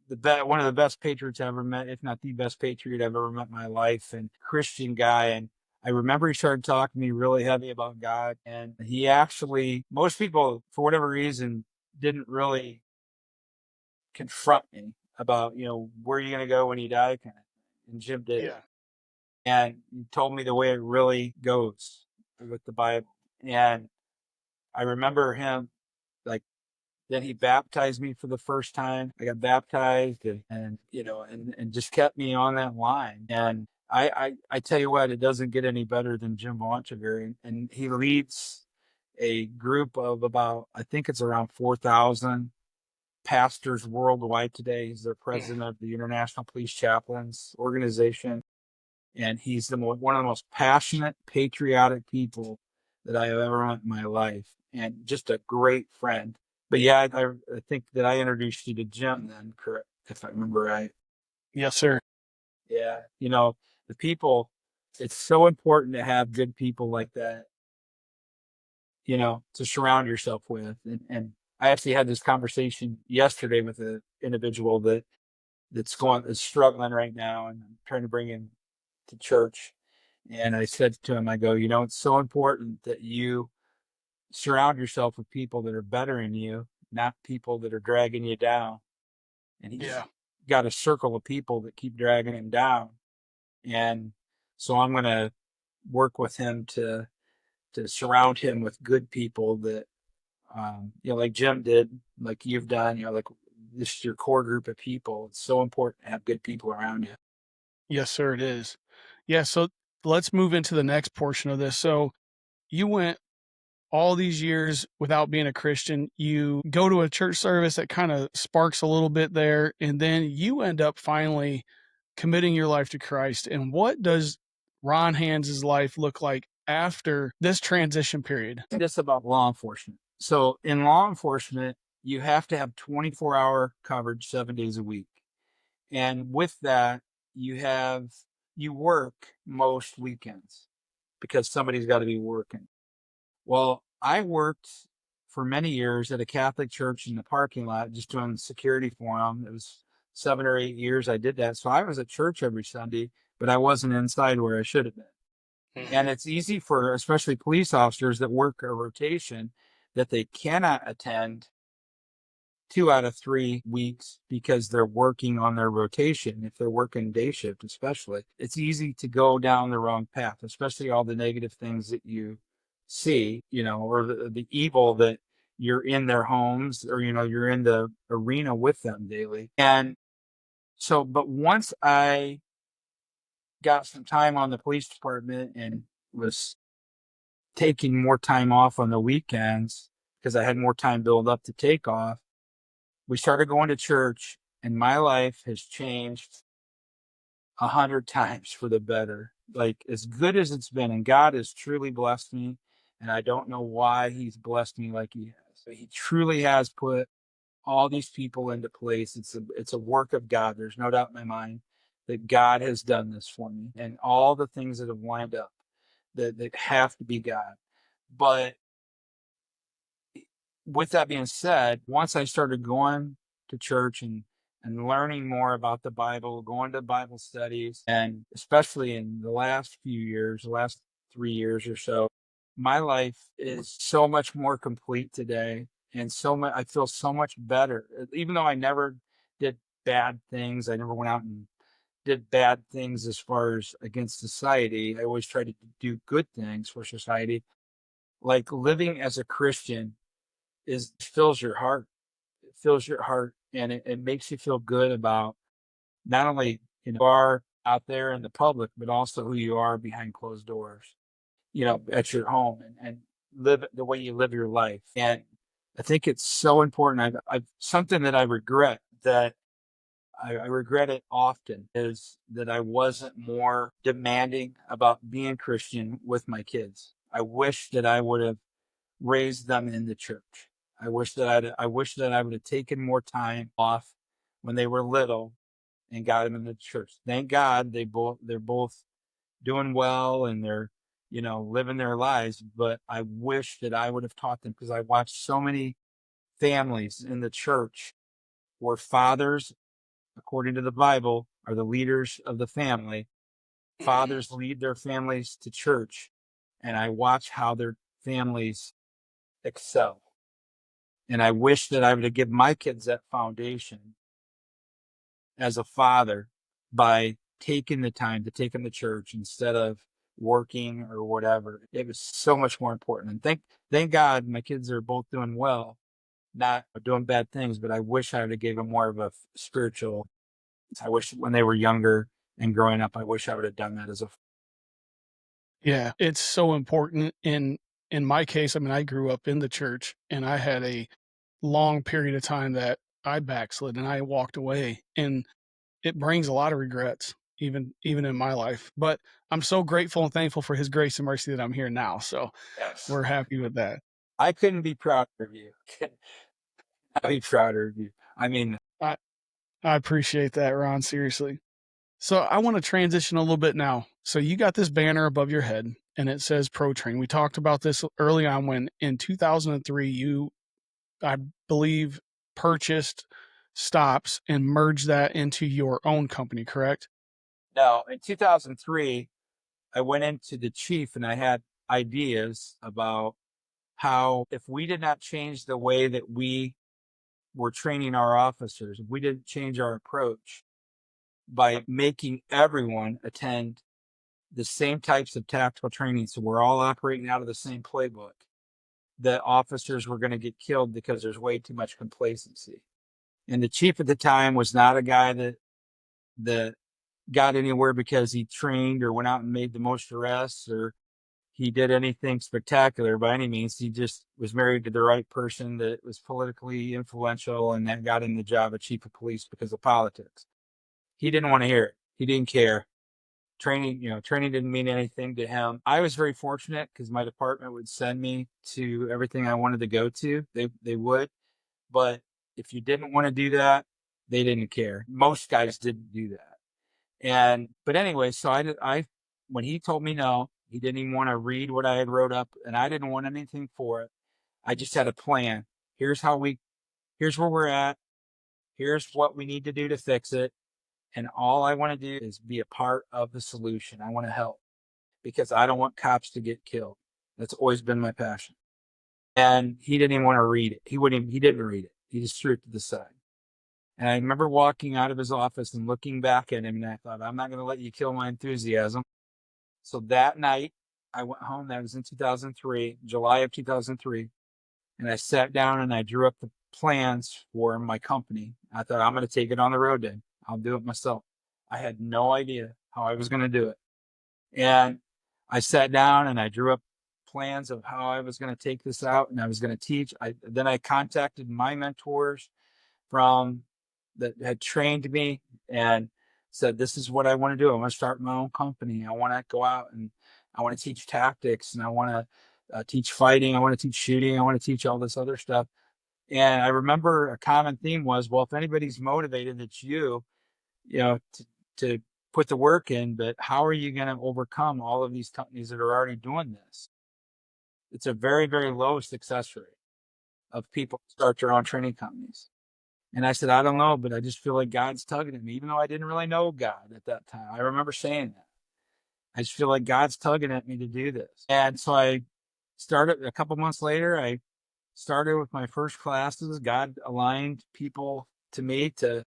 one of the best patriots I ever met, if not the best patriot I've ever met in my life, and Christian guy. And I remember he started talking to me really heavy about God. And he actually, most people, for whatever reason, didn't really confront me about, where are you going to go when you die, kind of. And Jim did. Yeah. And he told me the way it really goes with the Bible. And I remember him, like, then he baptized me for the first time. I got baptized, and just kept me on that line. And I tell you what, it doesn't get any better than Jim Vonchever. And he leads a group of about, I think it's around 4,000 pastors worldwide today. He's the president of the International Police Chaplains Organization. And he's one of the most passionate, patriotic people that I have ever met in my life, and just a great friend. But yeah, I think that I introduced you to Jim then, correct? If I remember right. Yes, sir. Yeah, the people. It's so important to have good people like that, to surround yourself with. And I actually had this conversation yesterday with an individual that's struggling right now, and I'm trying to bring him to church. And I said to him, I go, it's so important that you surround yourself with people that are better than you, not people that are dragging you down. And he's Yeah. got a circle of people that keep dragging him down. And so I'm going to work with him to surround him with good people that, like Jim did, like you've done, like this is your core group of people. It's so important to have good people around you. Yes, sir, it is. Yeah, so let's move into the next portion of this. So you went all these years without being a Christian. You go to a church service that kind of sparks a little bit there, and then you end up finally committing your life to Christ. And what does Ron Hantz' life look like after this transition period? This about law enforcement. So in law enforcement, you have to have 24-hour coverage 7 days a week. And with that, you work most weekends because somebody's got to be working. Well, I worked for many years at a Catholic church in the parking lot, just doing security for them. It was 7 or 8 years I did that. So I was at church every Sunday, but I wasn't inside where I should have been. And it's easy for especially police officers that work a rotation that they cannot attend 2 out of 3 weeks because they're working on their rotation. If they're working day shift, especially, it's easy to go down the wrong path, especially all the negative things that you see, or the evil that you're in their homes, or, you're in the arena with them daily. And so, but once I got some time on the police department and was taking more time off on the weekends because I had more time built up to take off, we started going to church, and my life has changed 100 times for the better. Like, as good as it's been, and God has truly blessed me, and I don't know why He's blessed me like He has. But He truly has put all these people into place. It's a work of God. There's no doubt in my mind that God has done this for me, and all the things that have lined up that have to be God. But with that being said, once I started going to church and learning more about the Bible, going to Bible studies, and especially in the last few years, the last 3 years or so, my life is so much more complete today. And I feel so much better. Even though I never did bad things, I never went out and did bad things as far as against society. I always tried to do good things for society. Like living as a Christian is fills your heart. It fills your heart, and it makes you feel good about not only you are out there in the public, but also who you are behind closed doors, at your home, and live the way you live your life. And I think it's so important. I've something that I regret that I regret it often is that I wasn't more demanding about being Christian with my kids. I wish that I would have raised them in the church. I wish that I would have taken more time off when they were little and got them in the church. Thank God they're both doing well and they're living their lives. But I wish that I would have taught them, because I watched so many families in the church where fathers, according to the Bible, are the leaders of the family. Fathers lead their families to church, and I watch how their families excel. And I wish that I would have given my kids that foundation as a father by taking the time to take them to church instead of working or whatever. It was so much more important. And thank God my kids are both doing well, not doing bad things, but I wish I would have gave them more of a spiritual. I wish when they were younger and growing up, I wish I would have done that as a. Yeah, it's so important. In my case, I mean, I grew up in the church and I had a long period of time that I backslid and I walked away, and it brings a lot of regrets even in my life. But I'm so grateful and thankful for his grace and mercy that I'm here now. So Yes. we're happy with that. I couldn't be prouder of you. I'd be prouder of you. I mean, I I appreciate that, Ron, seriously. So I want to transition a little bit now. So you got this banner above your head and it says ProTrain. We talked about this early on when in 2003 you, I believe, purchased Stops and merged that into your own company, correct? no, in 2003, I went into the chief and I had ideas about how if we did not change the way that we were training our officers, if we didn't change our approach by making everyone attend the same types of tactical training, so we're all operating out of the same playbook, that officers were going to get killed because there's way too much complacency. And the chief at the time was not a guy that got anywhere because he trained or went out and made the most arrests or he did anything spectacular by any means. He just was married to the right person that was politically influential and that got him the job of chief of police because of politics. He didn't want to hear it. He didn't care. Training didn't mean anything to him. I was very fortunate because my department would send me to everything I wanted to go to. They would, but if you didn't want to do that, they didn't care. Most guys didn't do that. But anyway, so I when he told me no, he didn't even want to read what I had wrote up, and I didn't want anything for it. I just had a plan. Here's here's where we're at. Here's what we need to do to fix it. And all I want to do is be a part of the solution. I want to help because I don't want cops to get killed. That's always been my passion. And he didn't even want to read it. He didn't read it. He just threw it to the side. And I remember walking out of his office and looking back at him, and I thought, I'm not going to let you kill my enthusiasm. So that night, I went home. That was in 2003, July of 2003. And I sat down and I drew up the plans for my company. I thought, I'm going to take it on the road then. I'll do it myself. I had no idea how I was going to do it. And I sat down and I drew up plans of how I was going to take this out and I was going to teach. Then I contacted my mentors from that had trained me and said, this is what I want to do. I want to start my own company. I want to go out and I want to teach tactics and I want to teach fighting. I want to teach shooting. I want to teach all this other stuff. And I remember a common theme was, well, if anybody's motivated, it's to put the work in, but how are you going to overcome all of these companies that are already doing this? It's a very, very low success rate of people who start their own training companies. And I said, I don't know, but I just feel like God's tugging at me, even though I didn't really know God at that time. I remember saying that. I just feel like God's tugging at me to do this. And so I started a couple months later. I started with my first classes. God aligned people to me to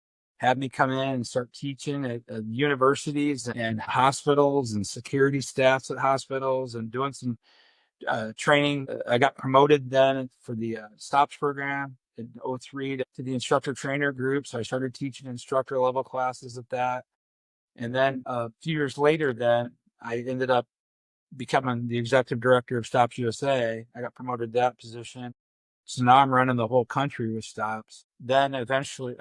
had me come in and start teaching at universities and hospitals and security staffs at hospitals and doing some training. I got promoted then for the STOPS program in '03 to the instructor trainer group. So I started teaching instructor level classes at that. And then a few years later, then I ended up becoming the executive director of Stops USA. I got promoted to that position. So now I'm running the whole country with Stops. Then eventually,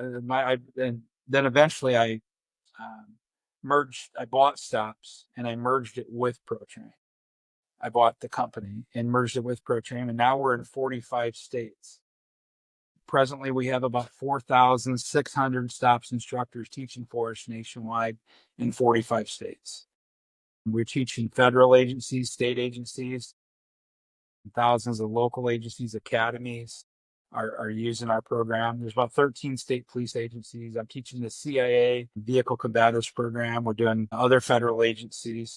I merged. I bought Stops and I merged it with ProTrain. I bought the company and merged it with ProTrain, and now we're in 45 states. Presently, we have about 4,600 Stops instructors teaching for us nationwide in 45 states. We're teaching federal agencies, state agencies, thousands of local agencies, academies are using our program. There's about 13 state police agencies. I'm teaching the CIA Vehicle Combatives program. We're doing other federal agencies.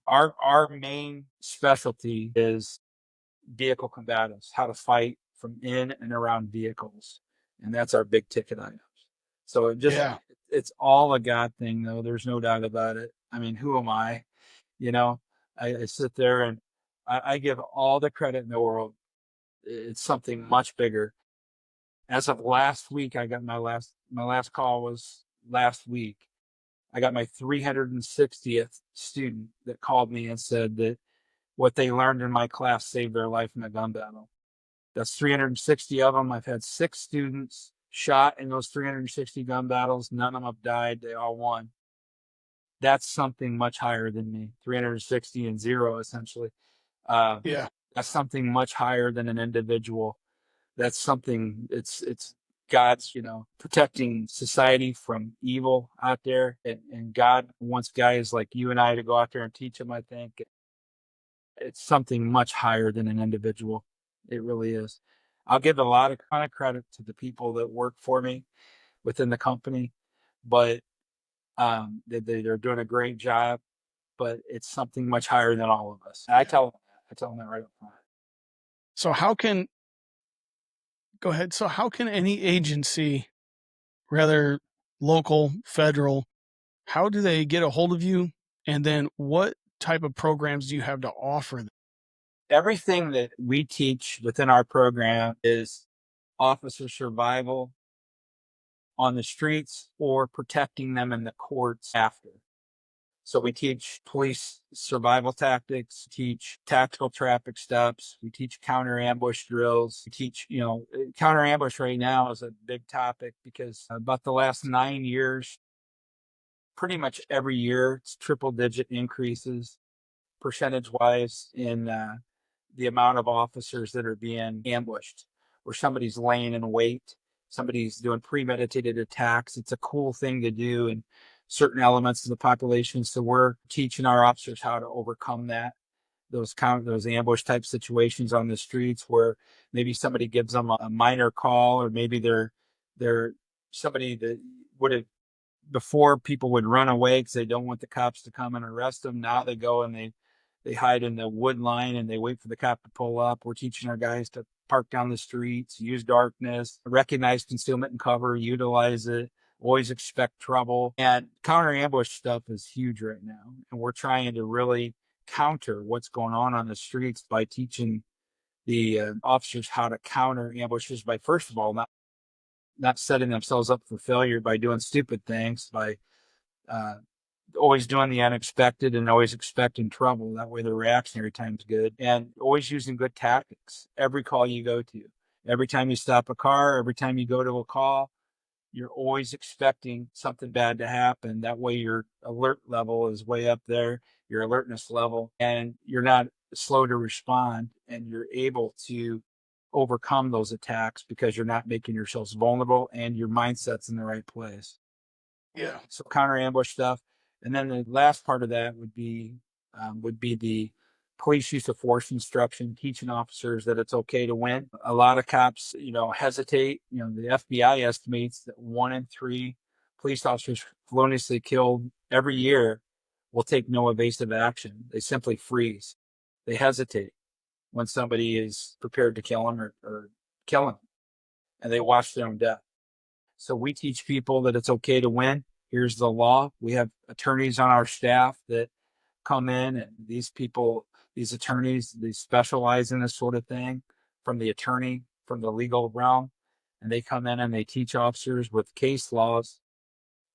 Our main specialty is vehicle combatives, how to fight from in and around vehicles. And that's our big ticket items. So it's all a God thing, though. There's no doubt about it. I mean, who am I? You know, I sit there and I give all the credit in the world. It's something much bigger. As of last week, I got my last call was last week. I got my 360th student that called me and said that what they learned in my class saved their life in a gun battle. That's 360 of them. I've had 6 students shot in those 360 gun battles. None of them have died. They all won. That's something much higher than me. 360 and 0, essentially. Yeah. That's something much higher than an individual. That's something, it's God's, protecting society from evil out there. And God wants guys like you and I to go out there and teach them, I think. It's something much higher than an individual. It really is. I'll give a lot of kind of credit to the people that work for me within the company, but they're doing a great job. But it's something much higher than all of us. And I tell them that right up front. So go ahead. So how can any agency, whether local, federal, how do they get a hold of you? And then what type of programs do you have to offer them? Everything that we teach within our program is officer survival on the streets or protecting them in the courts after. So we teach police survival tactics, teach tactical traffic stops, we teach counter ambush drills, we teach, counter ambush right now is a big topic because about the last 9 years, pretty much every year, it's triple digit increases percentage wise in the amount of officers that are being ambushed, where somebody's laying in wait, somebody's doing premeditated attacks. It's a cool thing to do in certain elements of the population. So we're teaching our officers how to overcome that, those ambush type situations on the streets where maybe somebody gives them a minor call, or maybe they're somebody that would have before people would run away because they don't want the cops to come and arrest them. Now they go and they hide in the wood line and they wait for the cop to pull up. We're teaching our guys to park down the streets, use darkness, recognize concealment and cover, utilize it, always expect trouble. And counter ambush stuff is huge right now. And we're trying to really counter what's going on the streets by teaching the officers how to counter ambushes by, first of all, not setting themselves up for failure by doing stupid things, by always doing the unexpected and always expecting trouble. That way the reactionary time's good, and always using good tactics. Every call you go to, every time you stop a car, every time you go to a call, you're always expecting something bad to happen. That way your alert level is way up there, your alertness level, and you're not slow to respond, and you're able to overcome those attacks because you're not making yourselves vulnerable and your mindset's in the right place. Yeah. So counter ambush stuff. And then the last part of that would be the police use of force instruction, teaching officers that it's okay to win. A lot of cops, hesitate. The FBI estimates that 1 in 3 police officers feloniously killed every year will take no evasive action. They simply freeze. They hesitate when somebody is prepared to kill them or kill them, and they watch their own death. So we teach people that it's okay to win. Here's the law. We have attorneys on our staff that come in, and these people, these attorneys, they specialize in this sort of thing from the legal realm. And they come in and they teach officers with case laws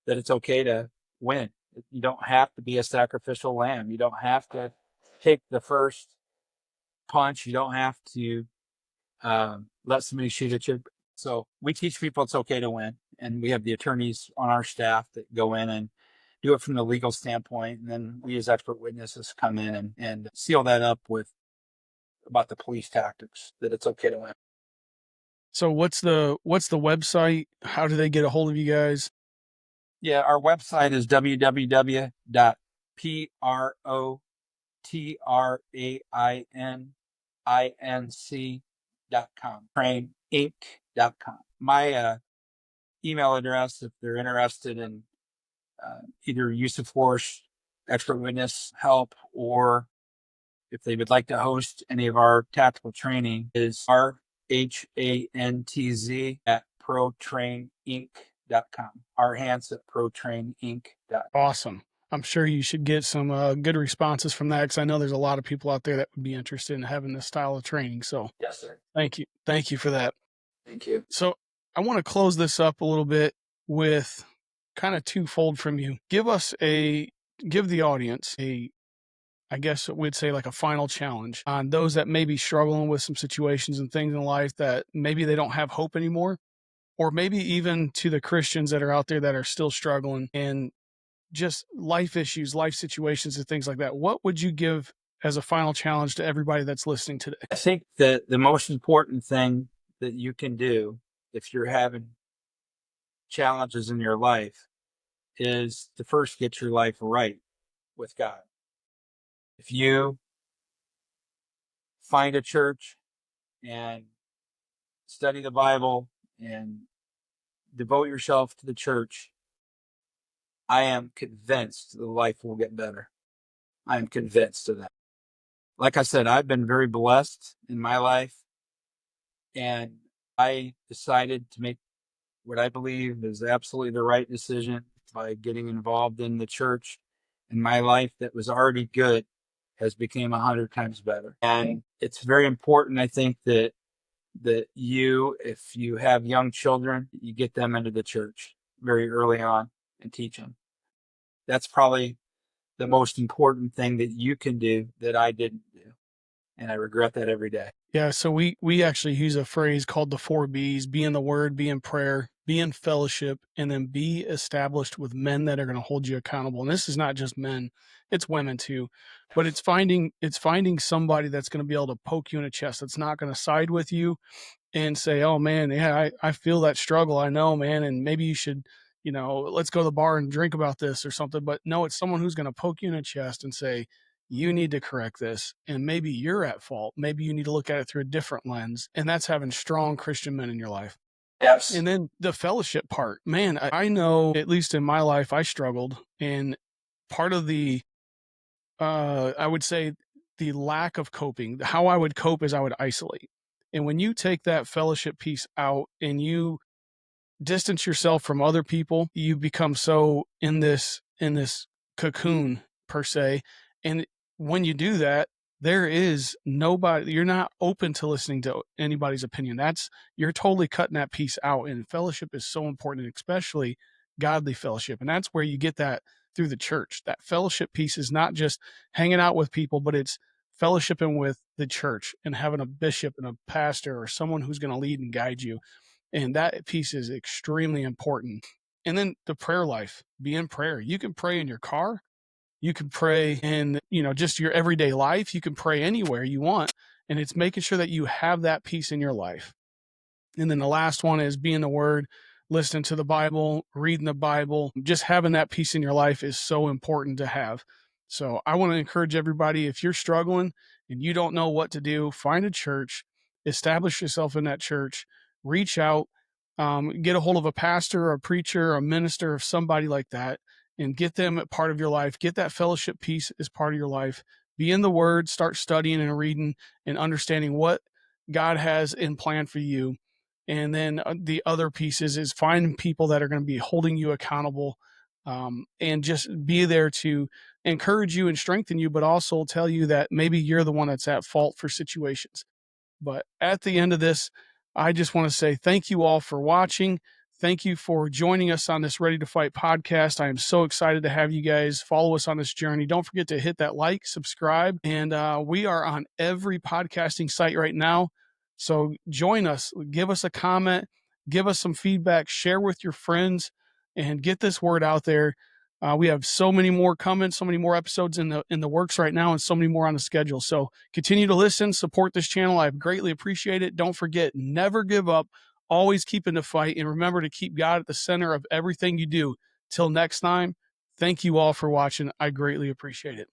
that it's okay to win. You don't have to be a sacrificial lamb. You don't have to take the first punch. You don't have to let somebody shoot at you. So we teach people it's okay to win. And we have the attorneys on our staff that go in and do it from the legal standpoint. And then we as expert witnesses come in and seal that up with about the police tactics, that it's okay to win. So what's the website? How do they get a hold of you guys? Yeah, our website is www.ProTrainInc.com. ProTrainInc.com. My email address, if they're interested in either use of force, expert witness help, or if they would like to host any of our tactical training, is RHANTZ at ProTrainInc.com. Hantz at ProTrainInc.com. Awesome. I'm sure you should get some good responses from that, because I know there's a lot of people out there that would be interested in having this style of training. So yes, sir. Thank you for that. Thank you. So I want to close this up a little bit with kind of twofold from you. Give the audience I guess we'd say like a final challenge on those that may be struggling with some situations and things in life that maybe they don't have hope anymore, or maybe even to the Christians that are out there that are still struggling and just life issues, life situations and things like that. What would you give as a final challenge to everybody that's listening today? I think that the most important thing that you can do if you're having challenges in your life is to first get your life right with God. If you find a church and study the Bible and devote yourself to the church, I am convinced the life will get better. I am convinced of that. Like I said, I've been very blessed in my life, and I decided to make what I believe is absolutely the right decision by getting involved in the church. And my life that was already good has become 100 times better. And it's very important, I think, that you, if you have young children, you get them into the church very early on and teach them. That's probably the most important thing that you can do that I didn't do. And I regret that every day. Yeah, so we actually use a phrase called the 4 B's: be in the word, be in prayer, be in fellowship, and then be established with men that are going to hold you accountable. And this is not just men, it's women too. But it's finding somebody that's going to be able to poke you in the chest, that's not going to side with you and say, oh man, yeah, I feel that struggle. I know, man. And maybe you should, let's go to the bar and drink about this or something. But no, it's someone who's going to poke you in the chest and say, you need to correct this. And maybe you're at fault. Maybe you need to look at it through a different lens. And that's having strong Christian men in your life. Yes. And then the fellowship part, man, I know, at least in my life, I struggled. And part of the, I would say, the lack of coping, how I would cope is I would isolate. And when you take that fellowship piece out and you distance yourself from other people, you become so in this cocoon per se. And when you do that, there is nobody, you're not open to listening to anybody's opinion. You're totally cutting that piece out. And fellowship is so important, especially godly fellowship. And that's where you get that through the church. That fellowship piece is not just hanging out with people, but it's fellowshipping with the church and having a bishop and a pastor or someone who's going to lead and guide you. And that piece is extremely important. And then the prayer life, be in prayer. You can pray in your car. You can pray in, just your everyday life. You can pray anywhere you want. And it's making sure that you have that peace in your life. And then the last one is be in the word, listening to the Bible, reading the Bible. Just having that peace in your life is so important to have. So I want to encourage everybody, if you're struggling and you don't know what to do, find a church, establish yourself in that church, reach out, get a hold of a pastor, a preacher, a minister, somebody like that, and get them a part of your life. Get that fellowship piece as part of your life. Be in the word, start studying and reading and understanding what God has in plan for you. And then the other pieces is find people that are going to be holding you accountable, and just be there to encourage you and strengthen you, but also tell you that maybe you're the one that's at fault for situations. But at the end of this, I just want to say thank you all for watching. Thank you for joining us on this Ready to Fight podcast. I am so excited to have you guys follow us on this journey. Don't forget to hit that like, subscribe, and we are on every podcasting site right now. So join us, give us a comment, give us some feedback, share with your friends, and get this word out there. We have so many more coming, so many more episodes in the works right now, and so many more on the schedule. So continue to listen, support this channel. I greatly appreciate it. Don't forget, never give up, always keep in the fight, and remember to keep God at the center of everything you do. Till next time, thank you all for watching. I greatly appreciate it.